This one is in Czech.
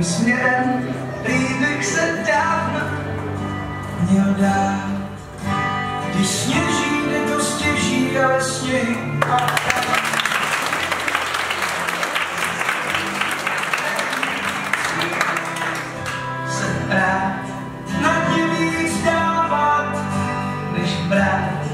tím směrem, bych se dávno měl dát. Když sněží, jde to stěží, ale sněhy se brát, na dně víc dávat, než brát.